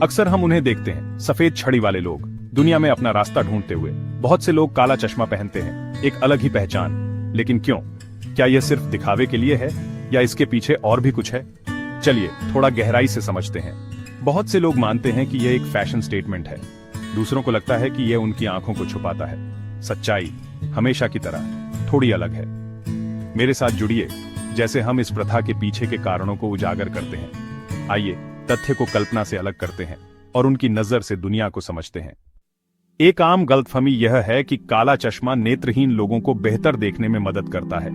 अक्सर हम उन्हें देखते हैं, सफेद छड़ी वाले लोग, दुनिया में अपना रास्ता ढूंढते हुए। बहुत से लोग काला चश्मा पहनते हैं, एक अलग ही पहचान। लेकिन क्यों? क्या यह सिर्फ दिखावे के लिए है या इसके पीछे और भी कुछ है? चलिए थोड़ा गहराई से समझते हैं। बहुत से लोग मानते हैं कि यह एक फैशन स्टेटमेंट है। दूसरों को लगता है कि यह उनकी आंखों को छुपाता है। सच्चाई हमेशा की तरह थोड़ी अलग है। मेरे साथ जुड़िए, जैसे हम इस प्रथा के पीछे के कारणों को उजागर करते हैं। आइए तथ्य को कल्पना से अलग करते हैं और उनकी नजर से दुनिया को समझते हैं। एक आम गलतफहमी यह है कि काला चश्मा नेत्रहीन लोगों को बेहतर देखने में मदद करता है।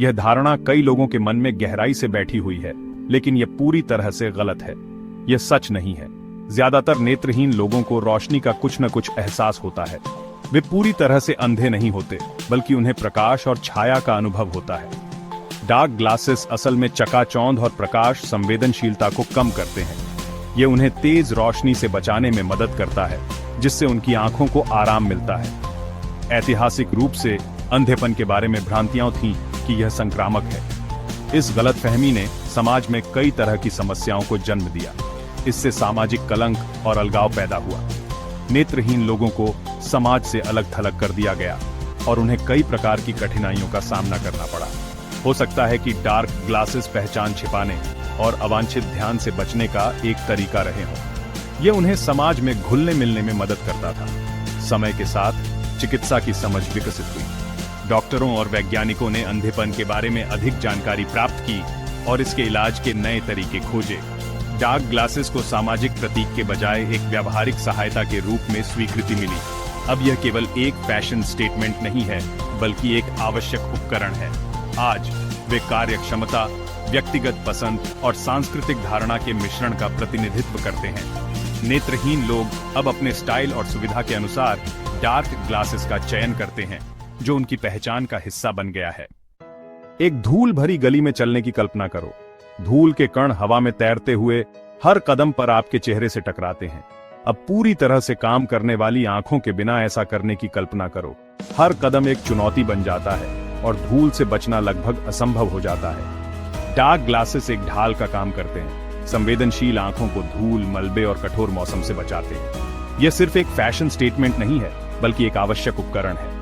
यह धारणा कई लोगों के मन में गहराई से बैठी हुई है, लेकिन यह पूरी तरह से गलत है। यह सच नहीं है। ज्यादातर नेत्रहीन लोगों को रोशनी का कुछ न कुछ एहसास होता है। वे पूरी तरह से अंधे नहीं होते, बल्कि उन्हें प्रकाश और छाया का अनुभव होता है। डार्क ग्लासेस असल में चकाचौंध और प्रकाश संवेदनशीलता को कम करते हैं। ये उन्हें तेज रोशनी से बचाने में मदद करता है, जिससे उनकी आंखों को आराम मिलता है। ऐतिहासिक रूप से अंधेपन के बारे में भ्रांतियां थीं कि यह संक्रामक है। इस गलतफहमी ने समाज में कई तरह की समस्याओं को जन्म दिया। इससे सामाजिक कलंक और अलगाव पैदा हुआ। नेत्रहीन लोगों को समाज से अलग थलग कर दिया गया और उन्हें कई प्रकार की कठिनाइयों का सामना करना पड़ा। हो सकता है कि डार्क ग्लासेस पहचान छिपाने और अवांछित ध्यान से बचने का एक तरीका रहे हों। यह उन्हें समाज में घुलने मिलने में मदद करता था। समय के साथ चिकित्सा की समझ विकसित हुई। डॉक्टरों और वैज्ञानिकों ने अंधेपन के बारे में अधिक जानकारी प्राप्त की और इसके इलाज के नए तरीके खोजे। डार्क ग्लासेस को सामाजिक प्रतीक के बजाय एक व्यावहारिक सहायता के रूप में स्वीकृति मिली। अब यह केवल एक फैशन स्टेटमेंट नहीं है, बल्कि एक आवश्यक उपकरण है। आज वे कार्यक्षमता, व्यक्तिगत पसंद और सांस्कृतिक धारणा के मिश्रण का प्रतिनिधित्व करते हैं। नेत्रहीन लोग अब अपने स्टाइल और सुविधा के अनुसार डार्क ग्लासेस का चयन करते हैं, जो उनकी पहचान का हिस्सा बन गया है। एक धूल भरी गली में चलने की कल्पना करो। धूल के कण हवा में तैरते हुए हर कदम पर आपके चेहरे से टकराते हैं। अब पूरी तरह से काम करने वाली आंखों के बिना ऐसा करने की कल्पना करो। हर कदम एक चुनौती बन जाता है और धूल से बचना लगभग असंभव हो जाता है। डार्क ग्लासेस एक ढाल का काम करते हैं। संवेदनशील आंखों को धूल, मलबे और कठोर मौसम से बचाते हैं। यह सिर्फ एक फैशन स्टेटमेंट नहीं है, बल्कि एक आवश्यक उपकरण है।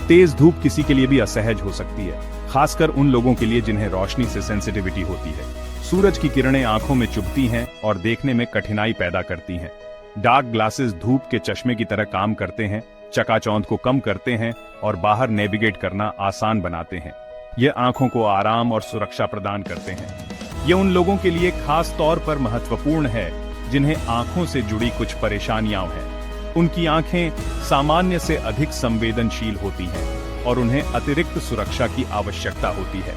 तेज धूप किसी के लिए भी असहज हो सकती है, खासकर उन लोगों के लिए जिन्हें रोशनी से सेंसिटिविटी होती है। सूरज की किरणें आंखों में चुभती हैं और देखने में कठिनाई पैदा करती हैं। डार्क ग्लासेस धूप के चश्मे की तरह काम करते हैं, चकाचौंध को कम करते हैं और बाहर नेविगेट करना आसान बनाते हैं। ये आंखों को आराम और सुरक्षा प्रदान करते हैं। ये उन लोगों के लिए खास तौर पर महत्वपूर्ण है जिन्हें आंखों से जुड़ी कुछ परेशानियां हैं। उनकी आंखें सामान्य से अधिक संवेदनशील होती हैं और उन्हें अतिरिक्त सुरक्षा की आवश्यकता होती है।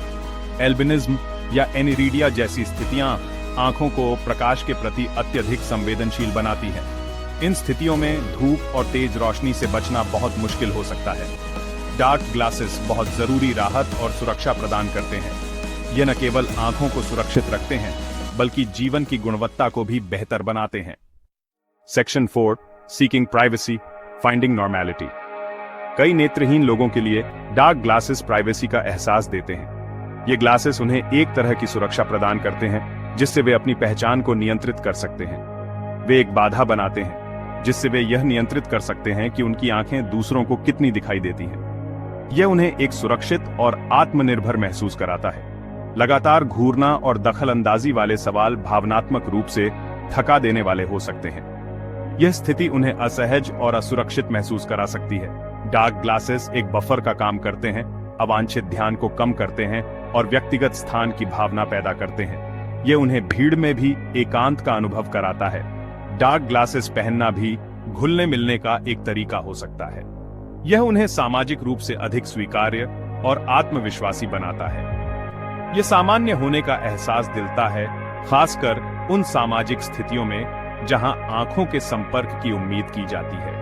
एल्बिनिज्म या एनिरीडिया जैसी स्थितियां आंखों को प्रकाश के प्रति अत्यधिक संवेदनशील बनाती हैं। इन स्थितियों में धूप और तेज रोशनी से बचना बहुत मुश्किल हो सकता है। डार्क ग्लासेस बहुत जरूरी राहत और सुरक्षा प्रदान करते हैं। ये न केवल आंखों को सुरक्षित रखते हैं, बल्कि जीवन की गुणवत्ता को भी बेहतर बनाते हैं। Section 4, seeking privacy, finding normality. कई नेत्रहीन लोगों के लिए डार्क ग्लासेस प्राइवेसी का एहसास देते हैं। ये ग्लासेस उन्हें एक तरह की सुरक्षा प्रदान करते हैं, जिससे वे अपनी पहचान को नियंत्रित कर सकते हैं। वे एक बाधा बनाते हैं, जिससे वे यह नियंत्रित कर सकते हैं कि उनकी आंखें दूसरों को कितनी दिखाई देती हैं। यह उन्हें एक सुरक्षित और आत्मनिर्भर महसूस कराता है। लगातार घूरना और दखलंदाजी वाले सवाल भावनात्मक रूप से थका देने वाले हो सकते हैं। यह स्थिति उन्हें असहज और असुरक्षित महसूस करा सकती है। डार्क ग्लासेस एक बफर का काम करते हैं, अवांछित ध्यान को कम करते हैं और व्यक्तिगत स्थान की भावना पैदा करते हैं। यह उन्हें भीड़ में भी एकांत का अनुभव कराता है। डार्क ग्लासेस पहनना भी घुलने मिलने का एक तरीका हो सकता है। यह उन्हें सामाजिक रूप से अधिक स्वीकार्य और आत्मविश्वासी बनाता है। यह सामान्य होने का एहसास दिलाता है, खासकर उन सामाजिक स्थितियों में जहां आंखों के संपर्क की उम्मीद की जाती है।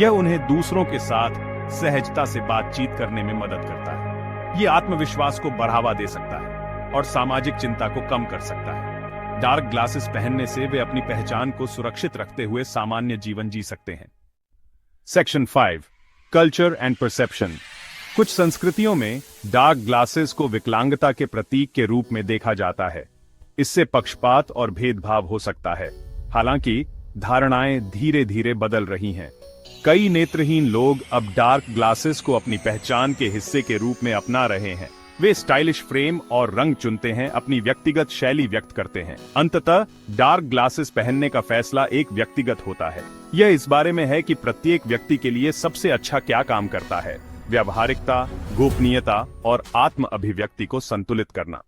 यह उन्हें दूसरों के साथ सहजता से बातचीत करने में मदद करता है। यह आत्मविश्वास को बढ़ावा दे सकता है और सामाजिक चिंता को कम कर सकता है। डार्क ग्लासेस पहनने से वे अपनी पहचान को सुरक्षित रखते हुए सामान्य जीवन जी सकते हैं। Section 5, culture and perception. कुछ संस्कृतियों में डार्क ग्लासेस को विकलांगता के प्रतीक के रूप में देखा जाता है। इससे पक्षपात और भेदभाव हो सकता है। हालांकि धारणाएं धीरे धीरे बदल रही हैं। कई नेत्रहीन लोग अब डार्क ग्लासेस को अपनी पहचान के हिस्से के रूप में अपना रहे हैं। वे स्टाइलिश फ्रेम और रंग चुनते हैं, अपनी व्यक्तिगत शैली व्यक्त करते हैं। अंततः डार्क ग्लासेस पहनने का फैसला एक व्यक्तिगत होता है। यह इस बारे में है कि प्रत्येक व्यक्ति के लिए सबसे अच्छा क्या काम करता है। व्यावहारिकता, गोपनीयता और आत्म अभिव्यक्ति को संतुलित करना।